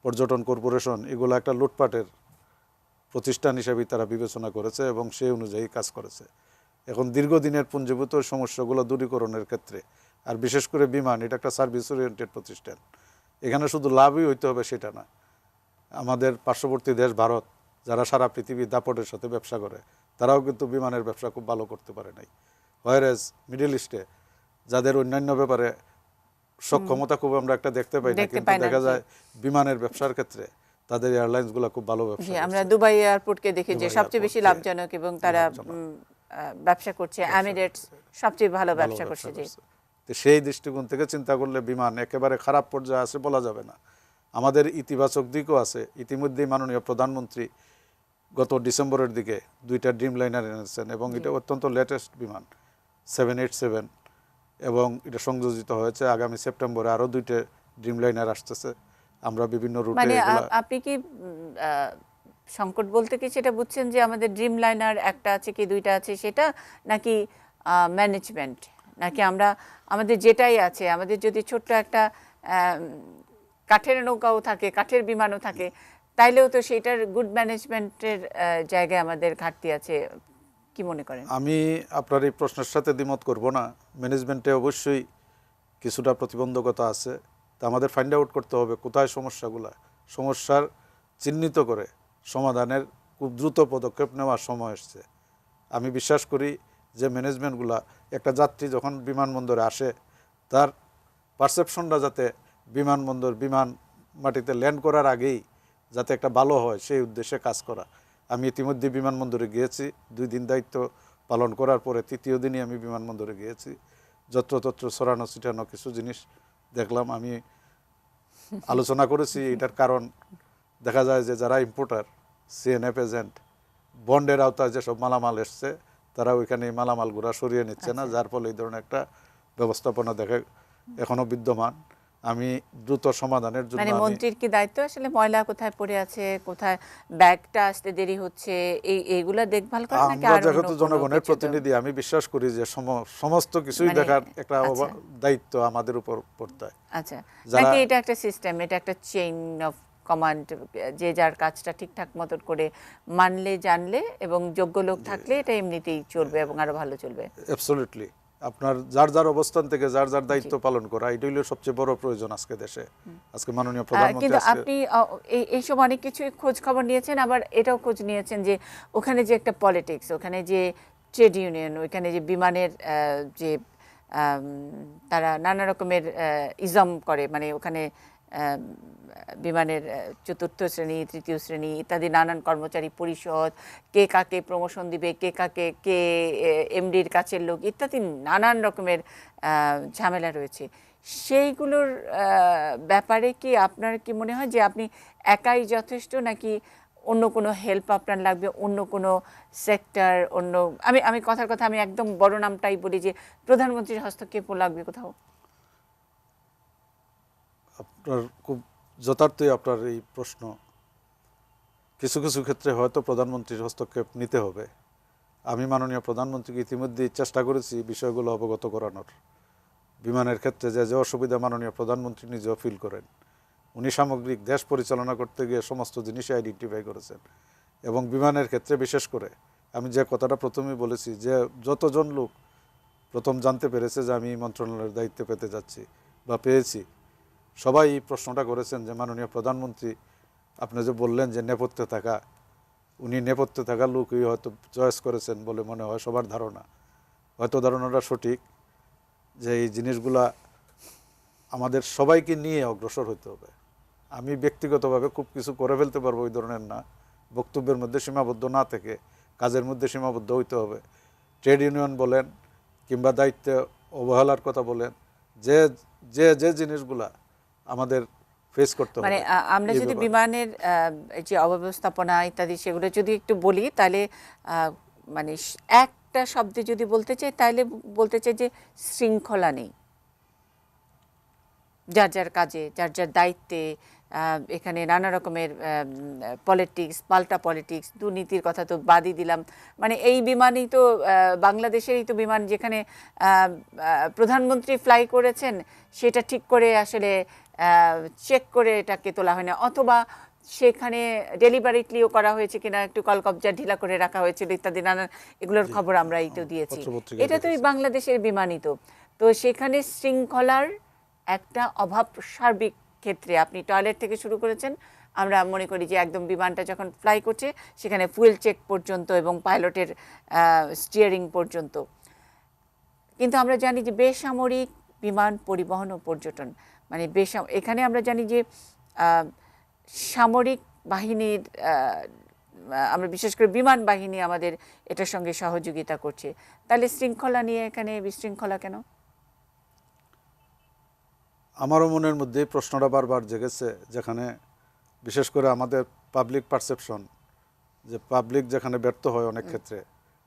পর্যটন কর্পোরেশন এগুলো একটা লুটপাটের প্রতিষ্ঠান হিসেবেই তারা বিবেচনা করেছে এবং সেই অনুযায়ী কাজ করেছে। এখন দীর্ঘদিনের পুঞ্জীভূত সমস্যাগুলো দূরীকরণের ক্ষেত্রে, আর বিশেষ করে বিমান, এটা একটা সার্ভিস ওরিয়েন্টেড প্রতিষ্ঠান, এখানে শুধু লাভই হইতে হবে সেটা না। আমাদের পার্শ্ববর্তী দেশ ভারত, যারা সারা পৃথিবী দাপটের সাথে ব্যবসা করে, তারাও কিন্তু বিমানের ব্যবসা খুব ভালো করতে পারে নাই। হোয়ারেজ মিডল ইস্টে যাদের অন্যান্য ব্যাপারে সক্ষমতা খুব আমরা একটা দেখতে পাই না, কিন্তু দেখা যায় বিমানের ব্যবসার ক্ষেত্রে তাদের এয়ারলাইন্সগুলো খুব ভালো ব্যবসা আমরা করছে। দুবাই এয়ারপোর্টকে দেখি যে দুবাই সবচেয়ে বেশি এয়ারপোর্ট, লাভজনক, এবং তারা ব্যবসা করছে, এমিরেটস সবচেয়ে ভালো ভালো ব্যবসা করছে যে। করছে। তো সেই দৃষ্টিকোণ থেকে চিন্তা করলে বিমান একেবারে খারাপ পর্যায়ে আছে বলা যাবে না, আমাদের ইতিবাচক দিকও আছে। ইতিমধ্যেই মাননীয় প্রধানমন্ত্রী গত ডিসেম্বরের দিকে 2টা ড্রিম লাইনার এনেছেন এবং এটা অত্যন্ত লেটেস্ট বিমান 787, এবং এটা সংযোজিত হয়েছে। আগামী সেপ্টেম্বরে আরও 2টা ড্রিম লাইনার আসতেছে। আমরা বিভিন্ন রুটে মানে এগুলা আপনি কি সংকট বলতে কি সেটা বুঝছেন যে আমাদের ড্রিম লাইনার একটা আছে কি দুইটা আছে সেটা, নাকি ম্যানেজমেন্ট, নাকি আমরা আমাদের যেটাই আছে, আমাদের যদি ছোট্ট একটা কাঠের নৌকাও থাকে, কাঠের বিমানও থাকে, তাইলেও তো সেটার গুড ম্যানেজমেন্টের জায়গায় আমাদের ঘাটতি আছে, কি মনে করেন? আমি আপনার এই প্রশ্নের সাথে দ্বিমত করব না। ম্যানেজমেন্টে অবশ্যই কিছুটা প্রতিবন্ধকতা আছে। তা আমাদের ফাইন্ড আউট করতে হবে কোথায় সমস্যার চিহ্নিত করে সমাধানের খুব দ্রুত পদক্ষেপ নেওয়ার সময় এসছে। আমি বিশ্বাস করি যে ম্যানেজমেন্টগুলা একটা যাত্রী যখন বিমানবন্দরে আসে তার পারসেপশনটা যাতে বিমান মাটিতে ল্যান্ড করার আগেই যাতে একটা ভালো হয় সেই উদ্দেশ্যে কাজ করা। আমি ইতিমধ্যে বিমানবন্দরে গিয়েছি, 2 দিন দায়িত্ব পালন করার পরে 3য় দিনই আমি বিমানবন্দরে গিয়েছি। যত্রতত্র ছড়ানো ছিটানো কিছু জিনিস দেখলাম। আমি আলোচনা করেছি এটার কারণ। দেখা যায় যে যারা ইম্পোর্টার, সিএনএফ এজেন্ট, বন্ডের আওতায় যেসব মালামাল এসছে তারা ওইখানে এই মালামালগুলো সরিয়ে নিচ্ছে না, যার ফলে এই ধরনের একটা ব্যবস্থাপনা এখনো বিদ্যমান। আমি দ্রুত সমাধানের জন্য মানে মন্ত্রীর কি দায়িত্ব আসলে ময়লা কোথায় পড়ে আছে, কোথায় ব্যাগটা আসতে দেরি হচ্ছে, এইগুলা দেখভাল করা, নাকি আমরা আর যেহেতু জনগণের প্রতিনিধি আমি বিশ্বাস করি যে সমস্ত কিছুই দেখার একটা দায়িত্ব আমাদের উপর পড়তায়। আচ্ছা, নাকি এটা একটা সিস্টেম, এটা একটা চেইন অফ কমান্ড, যে যার কাজটা ঠিকঠাক মতন করে মানলে জানলে এবং যোগ্য লোক থাকলে এটা এমনিতেই চলবে এবং আরো ভালো চলবে? অ্যাবসলিউটলি। আপনার যার যার অবস্থান থেকে যার যার দায়িত্ব পালন করা এটাই হলো সবচেয়ে বড় প্রয়োজন আজকে দেশে। আজকে মাননীয় প্রধানমন্ত্রী কিন্তু আপনি এইসব অনেক কিছু খোঁজ খবর নিয়েছেন, আবার এটাও খোঁজ নিয়েছেন যে ওখানে যে একটা পলিটিক্স, ওখানে যে ট্রেড ইউনিয়ন, ওইখানে যে বিমানের যে তারা নানা রকমের ইজম করে, মানে ওখানে বিমানের 4র্থ শ্রেণী, 3য় শ্রেণী ইত্যাদি নানান কর্মচারী পরিষদ, কে কাকে প্রমোশন দিবে, কে এমডির কাছের লোক ইত্যাদি নানান রকমের ঝামেলা রয়েছে। সেইগুলোর ব্যাপারে কি আপনার কি মনে হয় যে আপনি একাই যথেষ্ট, নাকি অন্য কোনো হেল্প আপনার লাগবে, অন্য কোনো সেক্টর, আমি কথার কথা আমি একদম বড় নামটাই বলি যে প্রধানমন্ত্রীর হস্তক্ষেপও লাগবে কোথাও? আপনার খুব যথার্থই আপনার এই প্রশ্ন। কিছু কিছু ক্ষেত্রে হয়তো প্রধানমন্ত্রীর হস্তক্ষেপ নিতে হবে। আমি মাননীয় প্রধানমন্ত্রীকে ইতিমধ্যেই চেষ্টা করেছি বিষয়গুলো অবগত করানোর। বিমানের ক্ষেত্রে যে অসুবিধা মাননীয় প্রধানমন্ত্রী নিজেও ফিল করেন, উনি সামগ্রিক দেশ পরিচালনা করতে গিয়ে সমস্ত জিনিসই আইডেন্টিফাই করেছেন। এবং বিমানের ক্ষেত্রে বিশেষ করে আমি যে কথাটা প্রথমেই বলেছি যে যতজন লোক প্রথম জানতে পেরেছে যে আমি মন্ত্রণালয়ের দায়িত্ব পেতে যাচ্ছি বা পেয়েছি, সবাই এই প্রশ্নটা করেছেন যে মাননীয় প্রধানমন্ত্রী আপনি যে বললেন যে নেপথ্যে থাকা, উনি নেপথ্যে থাকা লোকই হয়তো চয়েস করেছেন বলে মনে হয় সবার ধারণা। হয়তো ধারণাটা সঠিক যে এই জিনিসগুলা আমাদের সবাইকে নিয়ে অগ্রসর হতে হবে। আমি ব্যক্তিগতভাবে খুব কিছু করে ফেলতে পারবো ওই ধরনের না, বক্তব্যের মধ্যে সীমাবদ্ধ না থেকে কাজের মধ্যে সীমাবদ্ধ হইতে হবে। ট্রেড ইউনিয়ন বলেন কিংবা দায়িত্বে অবহেলার কথা বলেন, যে যে যে জিনিসগুলা আমাদের ফেস করতে হবে। মানে আমরা যদি বিমানের যে অব্যবস্থাপনা ইত্যাদি সেগুলো যদি একটু বলি, তাহলে মানে একটা শব্দে যদি বলতে চাই তাহলে বলতে চাই যে শৃঙ্খলা নেই, যার যার কাজে যার যার দায়িত্বে। এখানে নানা রকমের পলিটিক্স, পাল্টা পলিটিক্স, দুর্নীতির কথা তো বাদই দিলাম। মানে এই বিমানই তো বাংলাদেশেরই তো বিমান, যেখানে প্রধানমন্ত্রী ফ্লাই করেছেন সেটা ঠিক করে আসলে চেক করে এটাকে তোলা হয় না, অথবা সেখানে ডেলিভারিটলিও করা হয়েছে কিনা একটু কলকবজা ঢিলা করে রাখা হয়েছিল ইত্যাদি নানান এগুলোর খবর আমরা এই তো দিয়েছি। এটা তো এই বাংলাদেশের বিমানই তো সেখানে শৃঙ্খলার একটা অভাব সার্বিক ক্ষেত্রে। আপনি টয়লেট থেকে শুরু করেছেন, আমরা মনে করি যে একদম বিমানটা যখন ফ্লাই করছে সেখানে ফুয়েল চেক পর্যন্ত এবং পাইলটের স্টিয়ারিং পর্যন্ত। কিন্তু আমরা জানি যে বেসামরিক বিমান পরিবহন ও পর্যটন, মানে এখানে আমরা জানি যে সামরিক বাহিনীর আমরা বিশেষ করে বিমান বাহিনী আমাদের এটার সঙ্গে সহযোগিতা করছে, তাহলে শৃঙ্খলা নিয়ে এখানে বিশৃঙ্খলা কেন? আমারও মনের মধ্যে এই প্রশ্নটা বারবার জেগেছে, যেখানে বিশেষ করে আমাদের পাবলিক পারসেপশন, যে পাবলিক যেখানে ব্যর্থ হয় অনেক ক্ষেত্রে,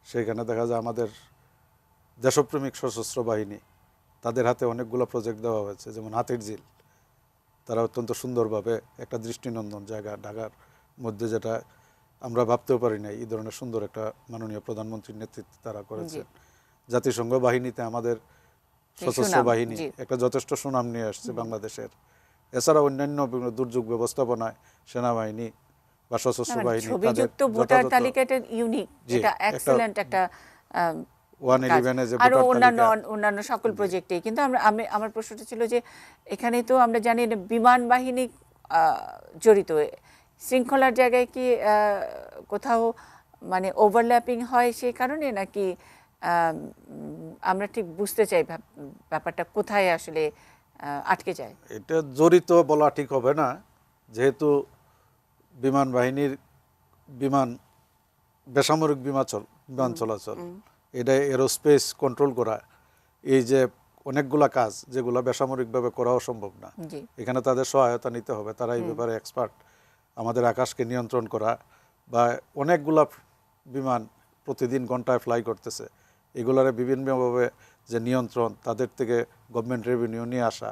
সেইখানে দেখা যায় আমাদের দেশপ্রেমিক সশস্ত্র বাহিনী, তাদের হাতে অনেকগুলো প্রজেক্ট দেওয়া হয়েছে, যেমন হাতির ঝিল। তারা অত্যন্ত সুন্দরভাবে একটা দৃষ্টিনন্দন জায়গা, ঢাকার মধ্যে, যেটা আমরা ভাবতেও পারি নাই, এই ধরনের সুন্দর একটা মাননীয় প্রধানমন্ত্রীর নেতৃত্বে তারা করেছেন। জাতিসংঘ বাহিনীতে আমাদের সশস্ত্র বাহিনী একটা যথেষ্ট সুনাম নিয়ে আসছে বাংলাদেশের। এছাড়া অন্যান্য বিভিন্ন দুর্যোগ ব্যবস্থাপনায় সেনাবাহিনী বা সশস্ত্র বাহিনী ছবিযুক্ত ভোটার তালিকাটা ইউনিক, এটা এক্সেলেন্ট একটা 111 যে আরো ভোটার অন্যান্য সকল প্রজেক্টে। কিন্তু আমার প্রশ্নটা ছিল যে এখানে তো আমরা জানি বিমান বাহিনী জড়িত, শৃঙ্খলার জায়গায় কি কোথাও মানে ওভারল্যাপিং হয় সেই কারণে, নাকি আমরা ঠিক বুঝতে চাই ব্যাপারটা কোথায় আসলে আটকে যায়? এটা জড়িত বলা ঠিক হবে না, যেহেতু বিমান বাহিনীর বেসামরিক বিমান চলাচল, এটা এরোস্পেস কন্ট্রোল করা, এই যে অনেকগুলা কাজ যেগুলো বেসামরিকভাবে করাও সম্ভব না, এখানে তাদের সহায়তা নিতে হবে। তারা এই ব্যাপারে এক্সপার্ট। আমাদের আকাশকে নিয়ন্ত্রণ করা বা অনেকগুলা বিমান প্রতিদিন ঘন্টায় ফ্লাই করতেছে, এগুলারে বিভিন্নভাবে যে নিয়ন্ত্রণ, তাদের থেকে গভর্নমেন্ট রেভিনিউ নিয়ে আসা,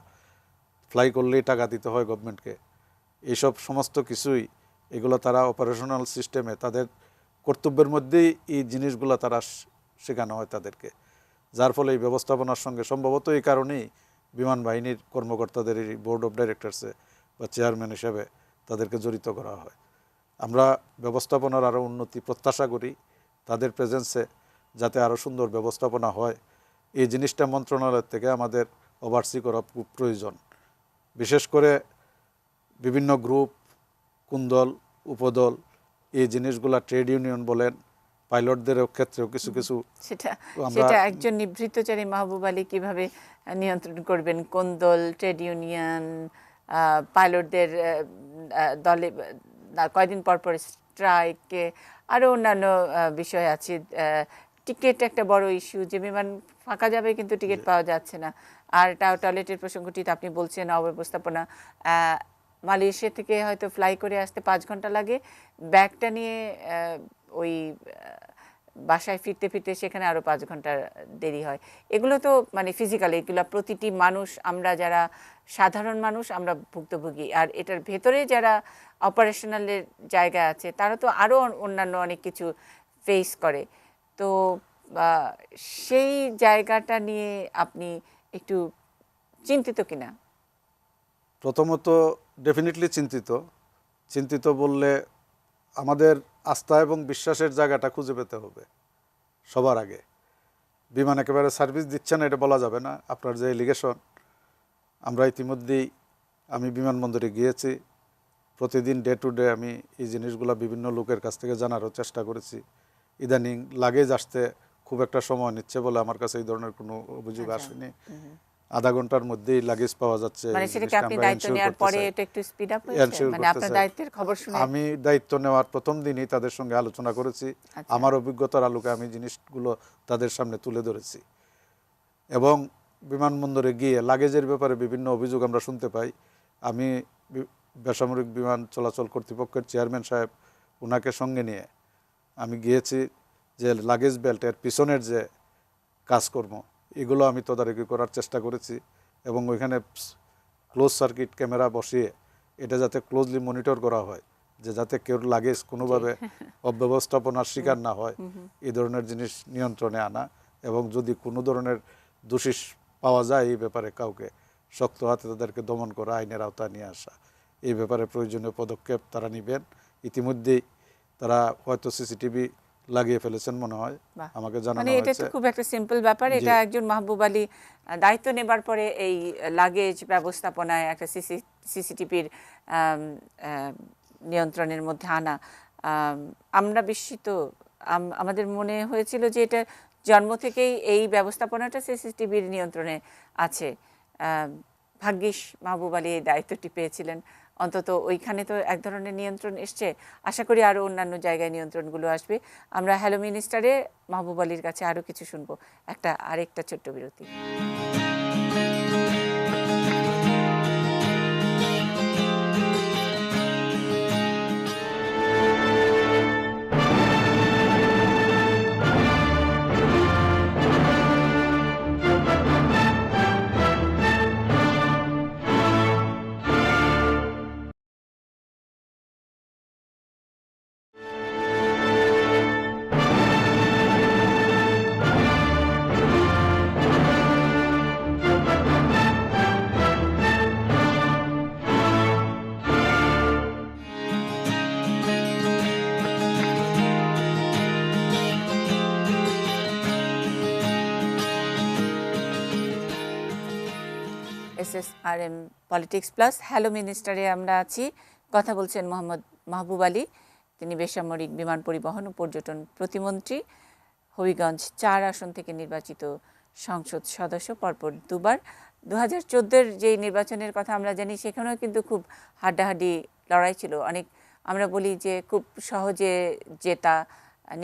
ফ্লাই করলেই টাকা দিতে হয় গভর্নমেন্টকে, এইসব সমস্ত কিছুই এগুলো তারা অপারেশনাল সিস্টেমে তাদের কর্তব্যের মধ্যেই এই জিনিসগুলো তারা শেখানো হয় তাদেরকে। যার ফলে এই ব্যবস্থাপনার সঙ্গে সম্ভবত এই কারণেই বিমান বাহিনীর কর্মকর্তাদের এই বোর্ড অফ ডাইরেক্টরসে বা চেয়ারম্যান হিসেবে তাদেরকে জড়িত করা হয়। আমরা ব্যবস্থাপনার আরও উন্নতি প্রত্যাশা করি, তাদের প্রেজেন্সে যাতে আরও সুন্দর ব্যবস্থাপনা হয়, এই জিনিসটা মন্ত্রণালয় থেকে আমাদের ওভারসি করা খুব প্রয়োজন। বিশেষ করে বিভিন্ন গ্রুপ, কুন্দল, উপদল, এই জিনিসগুলা ট্রেড ইউনিয়ন বলেন, পাইলটদের ক্ষেত্রেও কিছু কিছু সেটা একজন নিভৃতচারী মাহবুব আলী কিভাবে নিয়ন্ত্রণ করবেন? কোন দল, ট্রেড ইউনিয়ন, পাইলটদের দলে কয়দিন পর পর স্ট্রাইক, আরও অন্যান্য বিষয় আছে। টিকিট একটা বড় ইস্যু, যে বিমান ফাঁকা যাবে কিন্তু টিকিট পাওয়া যাচ্ছে না। আর টয়লেটের প্রসঙ্গটি আপনি বলছেন, অব্যবস্থাপনা। মালয়েশিয়া থেকে হয়তো ফ্লাই করে আসতে 5 ঘন্টা লাগে, ব্যাগটা নিয়ে ওই বাসায় ফিরতে ফিরতে সেখানে আরও 5 ঘন্টা দেরি হয়। এগুলো তো মানে ফিজিক্যালি, এগুলো প্রতিটি মানুষ, আমরা যারা সাধারণ মানুষ আমরা ভুক্তভোগী, আর এটার ভেতরে যারা অপারেশনালের জায়গা আছে তারা তো আরও অন্যান্য অনেক কিছু ফেস করে। তো সেই জায়গাটা নিয়ে আপনি একটু চিন্তিত কিনা? প্রথমত ডেফিনেটলি চিন্তিত বললে আমাদের আস্থা এবং বিশ্বাসের জায়গাটা খুঁজে পেতে হবে সবার আগে। বিমান একেবারে সার্ভিস দিচ্ছে না এটা বলা যাবে না। আপনার যে এলিগেশন, আমরা ইতিমধ্যেই আমি বিমানবন্দরে গিয়েছি, প্রতিদিন ডে টু ডে আমি এই জিনিসগুলো বিভিন্ন লোকের কাছ থেকে জানারও চেষ্টা করেছি। ইদানিং লাগেজ আসতে খুব একটা সময় নিচ্ছে বলে আমার কাছে এই ধরনের কোনো অভিযোগ আসেনি। আধা ঘন্টার মধ্যেই লাগেজ পাওয়া যাচ্ছে। মানে সেটাকে আপনি দায়িত্ব নেওয়ার পরে এটা একটু স্পিড আপ হয়েছে? মানে আপনার দায়িত্বের খবর শুনে আমি দায়িত্ব নেওয়ার প্রথম দিনই তাদের সঙ্গে আলোচনা করেছি। আমার অভিজ্ঞতার আলোকে আমি জিনিসগুলো তাদের সামনে তুলে ধরেছি। এবং বিমানবন্দরে গিয়ে লাগেজের ব্যাপারে বিভিন্ন অভিযোগ আমরা শুনতে পাই। আমি বেসামরিক বিমান চলাচল কর্তৃপক্ষের চেয়ারম্যান সাহেব, ওনাকে সঙ্গে নিয়ে আমি গিয়েছি, যে লাগেজ বেল্টের পিছনের যে কাজকর্ম এগুলো আমি তদারকি করার চেষ্টা করেছি, এবং ওইখানে ক্লোজ সার্কিট ক্যামেরা বসিয়ে এটা যাতে ক্লোজলি মনিটর করা হয়, যে যাতে কেউ লাগেজ কোনোভাবে অব্যবস্থাপনার শিকার না হয়, এই ধরনের জিনিস নিয়ন্ত্রণে আনা, এবং যদি কোনো ধরনের দোষী পাওয়া যায় এই ব্যাপারে কাউকে শক্ত হাতে তাদেরকে দমন করা, আইনের আওতায় নিয়ে আসা, এই ব্যাপারে প্রয়োজনীয় পদক্ষেপ তারা নেবেন। ইতিমধ্যেই তারা হয়তো সিসিটিভি লাগিয়ে ফেলেছেন মনে হয়, আমাকে জানানো হয়েছে। এটা তো খুব একটা সিম্পল ব্যাপার। এটা একজন মাহবুব আলী দায়িত্ব নেবার পরে এই লাগেজ ব্যবস্থাপনায় একটা সিসিটিভির নিয়ন্ত্রণের মধ্যে আনা, আমরা বিস্মিত। আমাদের মনে হয়েছিল যে এটা জন্ম থেকেই এই ব্যবস্থাপনাটা সিসিটিভির নিয়ন্ত্রণে আছে। ভাগ্যিস মাহবুব আলী এই দায়িত্বটি পেয়েছিলেন। অন্তত ওইখানে তো এক ধরনের নিয়ন্ত্রণ এসছে, আশা করি আরও অন্যান্য জায়গায় নিয়ন্ত্রণগুলো আসবে। আমরা হ্যালো মিনিস্টারে মাহবুব আলীর কাছে আরও কিছু শুনবো, আরেকটা ছোট্ট বিরতি। SSRM পলিটিক্স প্লাস হ্যালো মিনিস্টারে আমরা আছি, কথা বলছেন মোহাম্মদ মাহবুব আলী। তিনি বেসামরিক বিমান পরিবহন ও পর্যটন প্রতিমন্ত্রী, হবিগঞ্জ 4 আসন থেকে নির্বাচিত সংসদ সদস্য, পরপর দুবার। 2014-এর যেই নির্বাচনের কথা আমরা জানি, সেখানেও কিন্তু খুব হাড্ডাহাড্ডি লড়াই ছিল। আমরা বলি যে খুব সহজে জেতা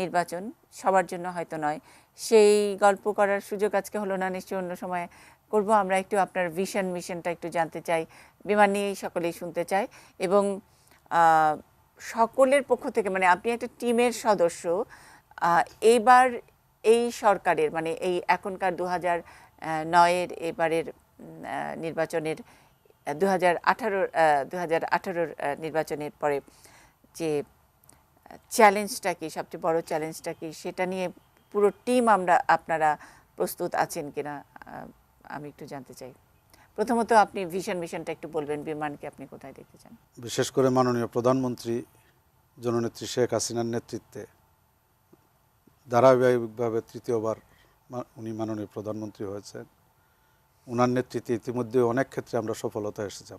নির্বাচন সবার জন্য হয়তো নয়, সেই গল্প করার সুযোগ আজকে হলো না, নিশ্চয়ই অন্য সময় করব। আমরা একটু আপনার মিশনটা একটু জানতে চাই, বিমান নিয়েই সকলেই শুনতে চাই, এবং সকলের পক্ষ থেকে, মানে আপনি একটা টিমের সদস্য। এইবার এই সরকারের, মানে এই এখনকার 2009-এর এবারের নির্বাচনের 2018-র নির্বাচনের পরে যে চ্যালেঞ্জটা কি, সবচেয়ে বড় চ্যালেঞ্জটা কি, সেটা নিয়ে পুরো টিম আপনারা প্রস্তুত আছেন কিনা আমি একটু জানতে চাই। প্রথমত আপনি মিশনটা একটু বলবেন, বিমানকে আপনি কোথায় দেখতে চান? বিশেষ করে মাননীয় প্রধানমন্ত্রী জননেত্রী শেখ হাসিনার নেতৃত্বে ধারাবাহিকভাবে তৃতীয়বার উনি মাননীয় প্রধানমন্ত্রী হয়েছেন। ওনার নেতৃত্বে ইতিমধ্যে অনেক ক্ষেত্রে আমরা সফলতা এসেছে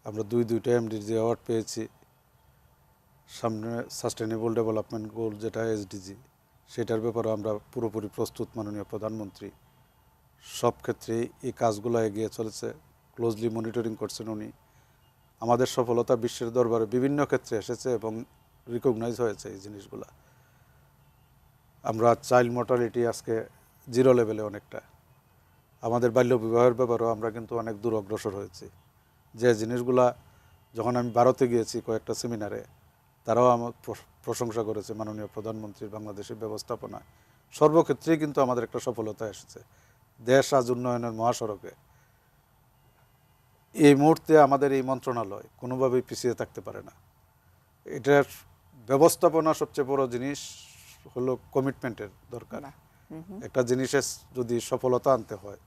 আমরা দুইটা এমডির যে অ্যাওয়ার্ড পেয়েছি। সামনে সাস্টেনেবল ডেভেলপমেন্ট গোল যেটা SDG, সেটার ব্যাপারে আমরা পুরোপুরি প্রস্তুত। মাননীয় প্রধানমন্ত্রী সব ক্ষেত্রেই এই কাজগুলো এগিয়ে চলেছে, ক্লোজলি মনিটরিং করছেন উনি। আমাদের সফলতা বিশ্বের দরবারে বিভিন্ন ক্ষেত্রে এসেছে এবং রিকগনাইজ হয়েছে এই জিনিসগুলা। আমরা চাইল্ড মর্টালিটি আজকে 0 লেভেলে অনেকটা। আমাদের বাল্যবিবাহের ব্যাপারেও আমরা কিন্তু অনেক দূর অগ্রসর হয়েছি। যে জিনিসগুলা যখন আমি ভারতে গিয়েছি কয়েকটা সেমিনারে, তারাও আমার প্রশংসা করেছে মাননীয় প্রধানমন্ত্রীর বাংলাদেশের ব্যবস্থাপনায়। সর্বক্ষেত্রেই কিন্তু আমাদের একটা সফলতা এসেছে। দেশ আজ উন্নয়নের মহাসড়কে। এই মুহূর্তে আমাদের এই মন্ত্রণালয় কোনোভাবেই পিছিয়ে থাকতে পারে না। এটার ব্যবস্থাপনা সবচেয়ে বড় জিনিস হলো কমিটমেন্টের দরকার। একটা জিনিসের যদি সফলতা আনতে হয়,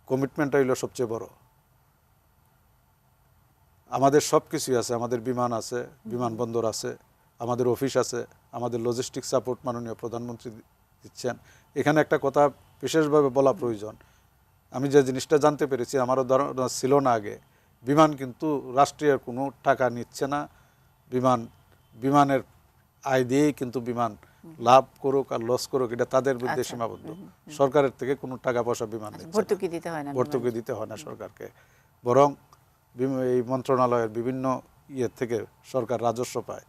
কমিটমেন্টটা হইল সবচেয়ে বড়। আমাদের সব কিছুই আছে, আমাদের বিমান আছে, বিমানবন্দর আছে, আমাদের অফিস আছে, আমাদের লজিস্টিক সাপোর্ট মাননীয় প্রধানমন্ত্রী দিচ্ছেন। এখানে একটা কথা বিশেষভাবে বলা প্রয়োজন। আমি যে জিনিসটা জানতে পেরেছি, আমারও ধারণা ছিল না আগে, বিমান কিন্তু রাষ্ট্রীয় কোনো টাকা নিচ্ছে না। বিমানের আয় দিয়েই কিন্তু বিমান লাভ করুক আর লস করুক, এটা তাদের বিরুদ্ধে সীমাবদ্ধ। সরকারের থেকে কোনো টাকা পয়সা বিমান ভর্তুকি দিতে হয় না সরকারকে, বরং এই মন্ত্রণালয়ের বিভিন্ন থেকে সরকার রাজস্ব পায়।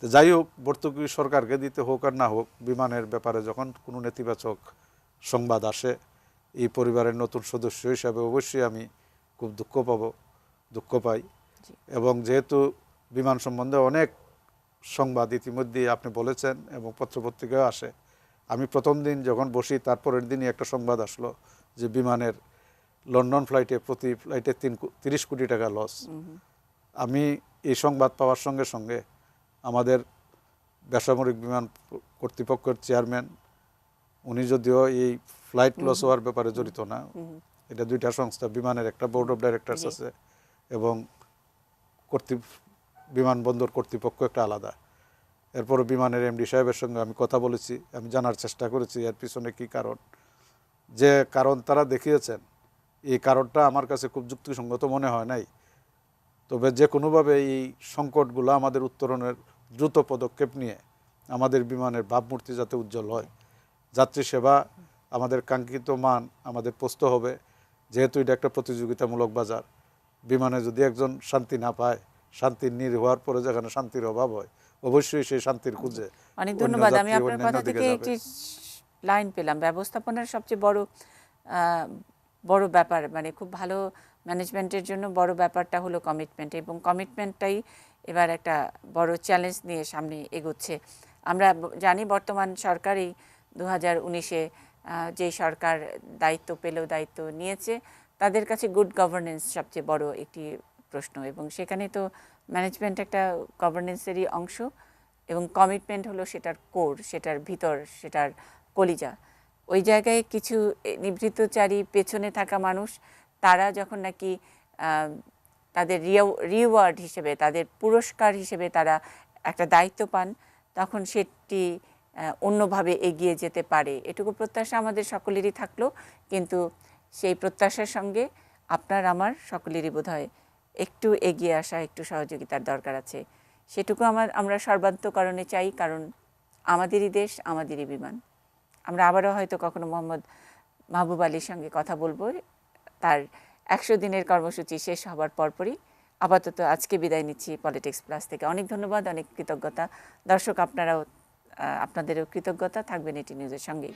তো যাই হোক, ভর্তুকি সরকারকে দিতে হোক আর না হোক, বিমানের ব্যাপারে যখন কোনো নেতিবাচক সংবাদ আসে, এই পরিবারের নতুন সদস্য হিসাবে অবশ্যই আমি খুব দুঃখ পাই। এবং যেহেতু বিমান সম্বন্ধে অনেক সংবাদ ইতিমধ্যে আপনি বলেছেন এবং পত্রপত্রিকাও আসে, আমি প্রথম দিন যখন বসি তারপরের দিনই একটা সংবাদ আসলো যে বিমানের লন্ডন ফ্লাইটে প্রতি ফ্লাইটে 30 কোটি টাকা লস। আমি এই সংবাদ পাওয়ার সঙ্গে সঙ্গে আমাদের বেসামরিক বিমান কর্তৃপক্ষের চেয়ারম্যান, উনি যদিও এই ফ্লাইট লস হওয়ার ব্যাপারে জড়িত না, এটা দুইটা সংস্থা, বিমানের একটা বোর্ড অফ ডাইরেক্টরস আছে এবং বিমানবন্দর কর্তৃপক্ষ একটা আলাদা। এরপর বিমানের এমডি সাহেবের সঙ্গে আমি কথা বলেছি, আমি জানার চেষ্টা করেছি এর পিছনে কী কারণ। যে কারণ তারা দেখিয়েছেন, এই কারণটা আমার কাছে খুব যুক্তিসঙ্গত মনে হয় নাই। তবে যে কোনোভাবে এই সংকটগুলো আমাদের উত্তরণের দ্রুত পদক্ষেপ নিয়ে আমাদের বিমানের ভাবমূর্তি যাতে উজ্জ্বল হয়, যাত্রী সেবা আমাদের কাঙ্ক্ষিত মান আমাদের পোস্ত হবে। যেহেতু এটা একটা প্রতিযোগিতামূলক বাজার, বিমানে যদি একজন শান্তি না পায়, শান্তির নীড় হওয়ার পরে যেখানে শান্তির অভাব হয়, অবশ্যই সেই শান্তির খুঁজে অনেক অন্য ধন্যবাদ। আমি যাত্রী আপনার অন্যান্য কথা দিকে থেকে যাবে। একটি লাইন পেলাম, ব্যবস্থাপনার সবচেয়ে বড় ব্যাপার, মানে খুব ভালো ম্যানেজমেন্টের জন্য বড় ব্যাপারটা হলো কমিটমেন্ট, এবং কমিটমেন্টটাই এবার একটা বড় চ্যালেঞ্জ নিয়ে সামনে এগোচ্ছে। আমরা জানি বর্তমান সরকারই 2019-এ যেই সরকার দায়িত্ব পেল, দায়িত্ব নিয়েছে, তাদের কাছে গুড গভর্নেন্স সবচেয়ে বড় একটি প্রশ্ন, এবং সেখানে তো ম্যানেজমেন্ট একটা গভর্নেন্সেরই অংশ, এবং কমিটমেন্ট হলো সেটার কোর, সেটার ভিতর, সেটার কলিজা। ওই জায়গায় কিছু নিভৃতচারী পেছনে থাকা মানুষ, তারা যখন নাকি তাদের রিওয়ার্ড হিসেবে, তাদের পুরস্কার হিসেবে তারা একটা দায়িত্ব পান, তখন সেটি অন্যভাবে এগিয়ে যেতে পারে, এটুকু প্রত্যাশা আমাদের সকলেরই থাকলো। কিন্তু সেই প্রত্যাশার সঙ্গে আপনার আমার সকলেরই বোধহয় একটু এগিয়ে আসা, একটু সহযোগিতার দরকার আছে। সেটুকু আমরা সর্বান্তকরণে চাই, কারণ আমাদেরই দেশ, আমাদেরই বিমান। আমরা আবারও হয়তো কখনো মোহাম্মদ মাহবুব আলীর সঙ্গে কথা বলবো তার 100 দিনের কর্মসূচি শেষ হবার পরপরই। আপাতত আজকে বিদায় নিচ্ছি পলিটিক্স প্লাস থেকে। অনেক ধন্যবাদ, অনেক কৃতজ্ঞতা। দর্শক আপনারাও, আপনাদেরও কৃতজ্ঞতা। থাকবেন এটি নিউজের সঙ্গেই।